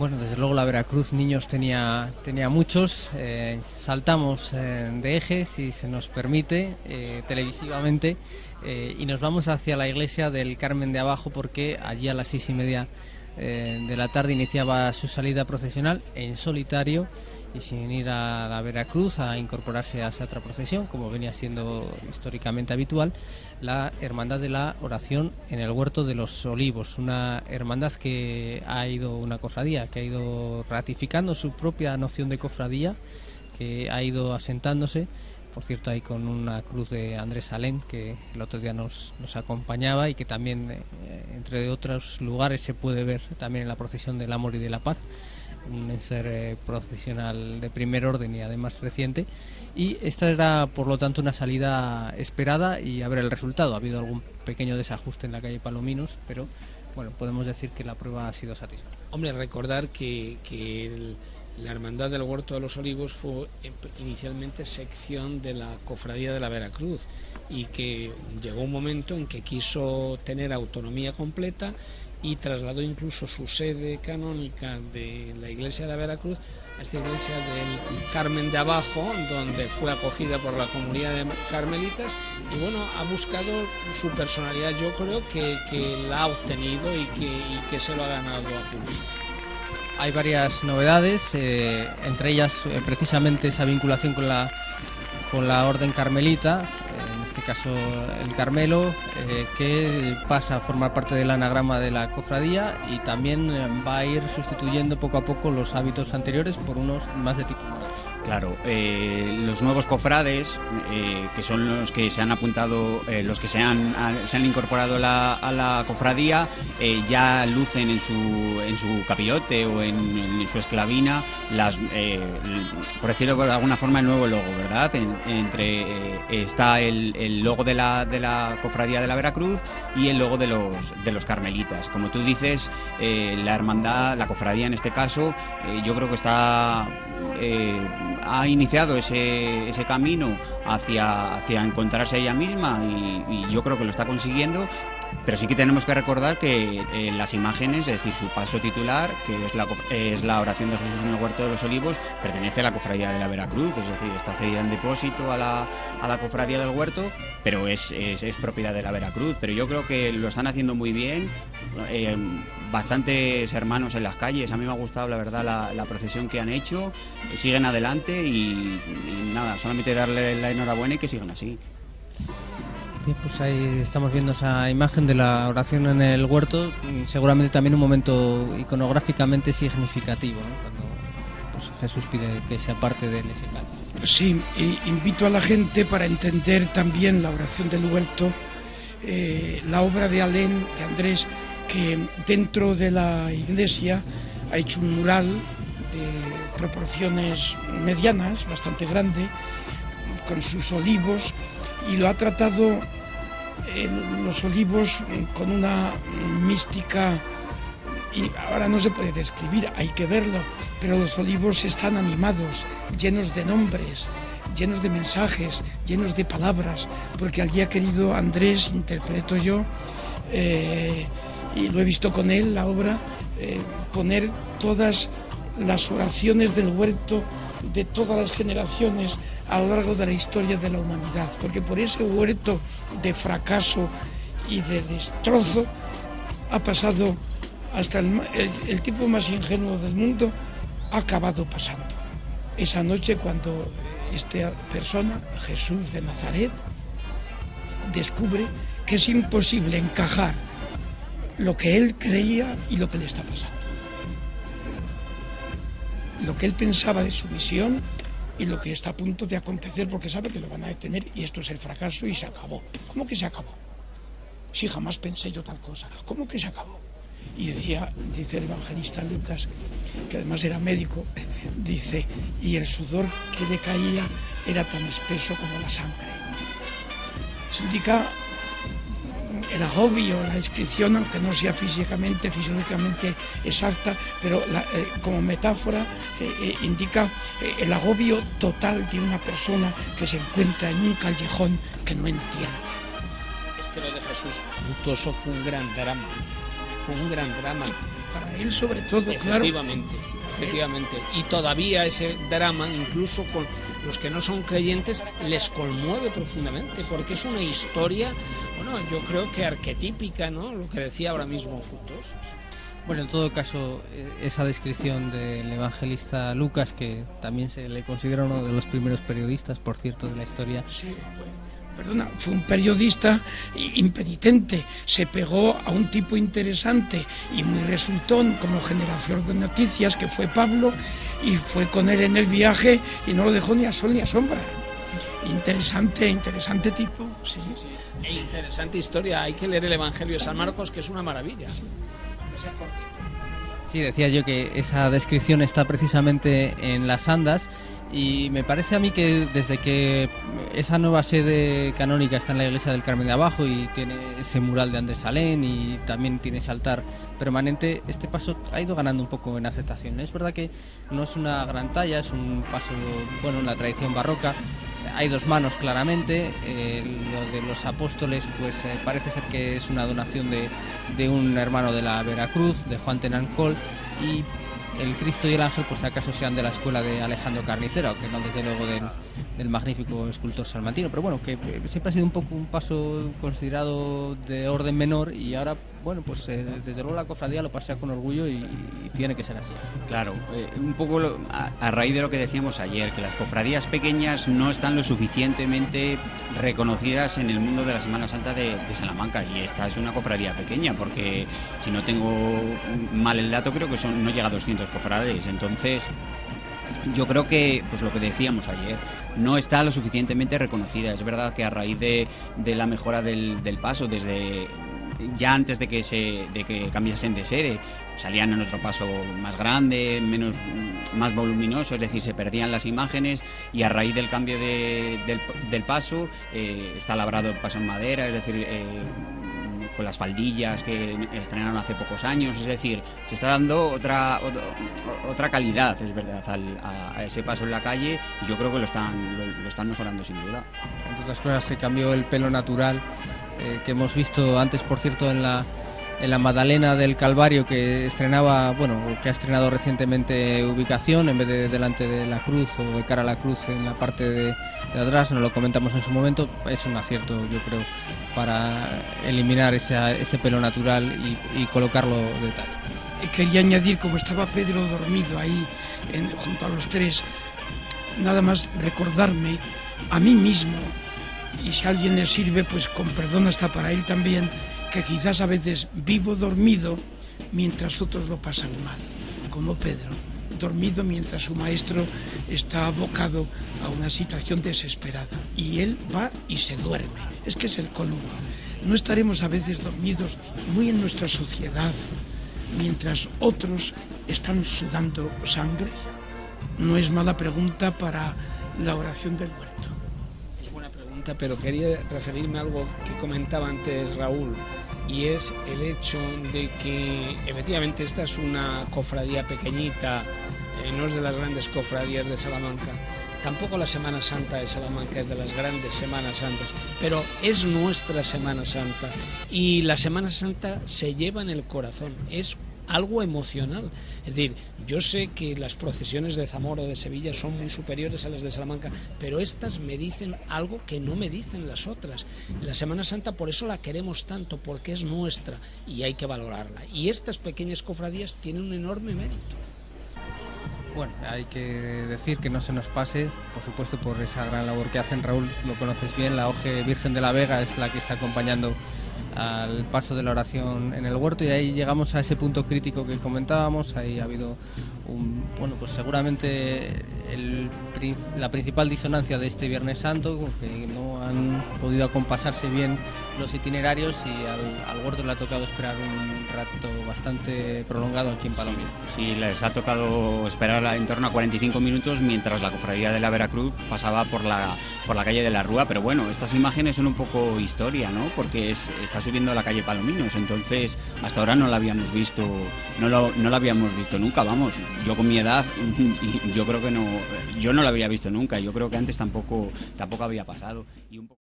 Bueno, desde luego la Veracruz niños tenía muchos. Saltamos de eje, si se nos permite, televisivamente, y nos vamos hacia la iglesia del Carmen de Abajo, porque allí a las 6:30 de la tarde iniciaba su salida procesional en solitario y sin ir a la Veracruz a incorporarse a esa otra procesión, como venía siendo históricamente habitual, la Hermandad de la Oración en el Huerto de los Olivos, una hermandad que ha ido, una cofradía que ha ido ratificando su propia noción de cofradía, que ha ido asentándose, por cierto, ahí con una cruz de Andrés Alén, que el otro día nos acompañaba, y que también, entre otros lugares, se puede ver también en la procesión del Amor y de la Paz, un enser procesional de primer orden y además reciente. Y esta era, por lo tanto, una salida esperada, y a ver el resultado. Ha habido algún pequeño desajuste en la calle Palominos, pero bueno, podemos decir que la prueba ha sido satisfactoria. Hombre, recordar que la Hermandad del Huerto de los Olivos fue inicialmente sección de la Cofradía de la Veracruz, y que llegó un momento en que quiso tener autonomía completa y trasladó incluso su sede canónica de la iglesia de la Veracruz a esta iglesia del Carmen de Abajo, donde fue acogida por la comunidad de carmelitas, y bueno, ha buscado su personalidad. Yo creo que la ha obtenido y que se lo ha ganado a pulso. Hay varias novedades, entre ellas precisamente esa vinculación con la Orden Carmelita, en este caso el Carmelo, que pasa a formar parte del anagrama de la cofradía, y también va a ir sustituyendo poco a poco los hábitos anteriores por unos más de tipo moral. Claro, los nuevos cofrades, que son los que se han apuntado, los que se han incorporado a la cofradía, ya lucen en su capillote o en su esclavina, por decirlo de alguna forma, el nuevo logo, ¿verdad? Está el logo de la cofradía de la Veracruz y el logo de los carmelitas. Como tú dices, la hermandad, la cofradía en este caso, yo creo que ha iniciado ese camino hacia encontrarse ella misma, y yo creo que lo está consiguiendo. Pero sí que tenemos que recordar que las imágenes, es decir, su paso titular, que es la oración de Jesús en el Huerto de los Olivos, pertenece a la cofradía de la Veracruz, es decir, está cedida en depósito a la cofradía del Huerto, pero es propiedad de la Veracruz. Pero yo creo que lo están haciendo muy bien, bastantes hermanos en las calles. A mí me ha gustado, la verdad, la procesión que han hecho, siguen adelante, y nada, solamente darle la enhorabuena y que sigan así. Bien, pues ahí estamos viendo esa imagen de la oración en el huerto, seguramente también un momento iconográficamente significativo, ¿no? Cuando pues, Jesús pide que se aparte de ese cáliz. Sí, invito a la gente para entender también la oración del huerto, la obra de Alén, de Andrés, que dentro de la iglesia ha hecho un mural de proporciones medianas, bastante grande, con sus olivos, y lo ha tratado los olivos con una mística, y ahora no se puede describir, hay que verlo, pero los olivos están animados, llenos de nombres, llenos de mensajes, llenos de palabras, porque allí ha querido Andrés, interpreto yo, y lo he visto con él, la obra, poner todas las oraciones del huerto de todas las generaciones a lo largo de la historia de la humanidad, porque por ese huerto de fracaso y de destrozo ha pasado hasta el tipo más ingenuo del mundo, ha acabado pasando. Esa noche, cuando esta persona, Jesús de Nazaret, descubre que es imposible encajar lo que él creía y lo que le está pasando. Lo que él pensaba de su misión y lo que está a punto de acontecer, porque sabe que lo van a detener, y esto es el fracaso, y se acabó. ¿Cómo que se acabó? Si jamás pensé yo tal cosa. ¿Cómo que se acabó? Y dice el evangelista Lucas, que además era médico, dice, y el sudor que le caía era tan espeso como la sangre. Se indica el agobio, la descripción, aunque no sea fisiológicamente exacta, pero como metáfora indica el agobio total de una persona que se encuentra en un callejón que no entiende. Es que lo de Jesús Fructuoso fue un gran drama. Para él sobre todo, efectivamente, claro. Efectivamente. Y todavía ese drama, incluso con los que no son creyentes, les conmueve profundamente, porque es una historia, bueno, yo creo que arquetípica, ¿no? Lo que decía ahora mismo Frutos. Bueno, en todo caso, esa descripción del evangelista Lucas, que también se le considera uno de los primeros periodistas, por cierto, de la historia. Sí, fue un periodista impenitente, se pegó a un tipo interesante y muy resultón como generador de noticias, que fue Pablo, y fue con él en el viaje y no lo dejó ni a sol ni a sombra. Interesante tipo, sí. E interesante historia, hay que leer el Evangelio de San Marcos, que es una maravilla. Sí. Sí, decía yo que esa descripción está precisamente en las Andas, y me parece a mí que desde que esa nueva sede canónica está en la iglesia del Carmen de Abajo y tiene ese mural de Andrés Salén y también tiene ese altar permanente, este paso ha ido ganando un poco en aceptación. Es verdad que no es una gran talla, es un paso, bueno, en la tradición barroca. Hay dos manos claramente, lo de los apóstoles pues parece ser que es una donación de un hermano de la Veracruz, de Juan Tenancol, y el Cristo y el Ángel pues acaso sean de la escuela de Alejandro Carnicero, que no desde luego del magnífico escultor salmantino, pero bueno, que siempre ha sido un poco un paso considerado de orden menor, y ahora, bueno, pues desde luego la cofradía lo pasea con orgullo y tiene que ser así. Claro, un poco a raíz de lo que decíamos ayer, que las cofradías pequeñas no están lo suficientemente reconocidas en el mundo de la Semana Santa de Salamanca, y esta es una cofradía pequeña, porque si no tengo mal el dato, creo que no llega a 200 cofrades. Entonces yo creo que, pues lo que decíamos ayer, no está lo suficientemente reconocida. Es verdad que a raíz de la mejora del paso, desde ya antes de que cambiasen de sede, salían en otro paso más grande, más voluminoso, es decir, se perdían las imágenes, y a raíz del cambio del paso está labrado el paso en madera, es decir, con las faldillas que estrenaron hace pocos años, es decir, se está dando otra calidad, es verdad, a ese paso en la calle, y yo creo que lo están mejorando sin duda. Entre otras cosas, se cambió el pelo natural que hemos visto antes, por cierto, en la Magdalena del Calvario, que estrenaba, bueno, que ha estrenado recientemente Ubicación, en vez de delante de la cruz o de cara a la cruz en la parte de atrás. Nos lo comentamos en su momento. Es un acierto, yo creo, para eliminar ese pelo natural y colocarlo de tal. Quería añadir, como estaba Pedro dormido ahí junto a los tres, nada más recordarme a mí mismo, y si a alguien le sirve, pues con perdón hasta para él también, que quizás a veces vivo dormido mientras otros lo pasan mal, como Pedro, dormido mientras su maestro está abocado a una situación desesperada, y él va y se duerme. Es que es el colmo. No estaremos a veces dormidos muy en nuestra sociedad mientras otros están sudando sangre. No es mala pregunta para la oración del huerto. Pero quería referirme a algo que comentaba antes Raúl, y es el hecho de que efectivamente esta es una cofradía pequeñita, no es de las grandes cofradías de Salamanca, tampoco la Semana Santa de Salamanca es de las grandes Semanas Santas, pero es nuestra Semana Santa, y la Semana Santa se lleva en el corazón, es algo emocional. Es decir, yo sé que las procesiones de Zamora o de Sevilla son muy superiores a las de Salamanca, pero estas me dicen algo que no me dicen las otras. La Semana Santa por eso la queremos tanto, porque es nuestra y hay que valorarla. Y estas pequeñas cofradías tienen un enorme mérito. Bueno, hay que decir que no se nos pase, por supuesto, por esa gran labor que hacen. Raúl, lo conoces bien, la OGE Virgen de la Vega es la que está acompañando al paso de la oración en el huerto, y ahí llegamos a ese punto crítico que comentábamos. Ahí ha habido pues seguramente la principal disonancia de este Viernes Santo, que no han podido acompasarse bien los itinerarios, y al huerto le ha tocado esperar un rato bastante prolongado aquí en Palomino. Sí, les ha tocado esperar en torno a 45 minutos mientras la cofradía de la Veracruz pasaba por la calle de la Rúa, pero bueno, estas imágenes son un poco historia, ¿no? Porque está subiendo a la calle Palominos, entonces hasta ahora no la habíamos visto nunca, vamos. Yo con mi edad, y yo creo que yo no la había visto nunca, yo creo que antes tampoco había pasado. Y un poco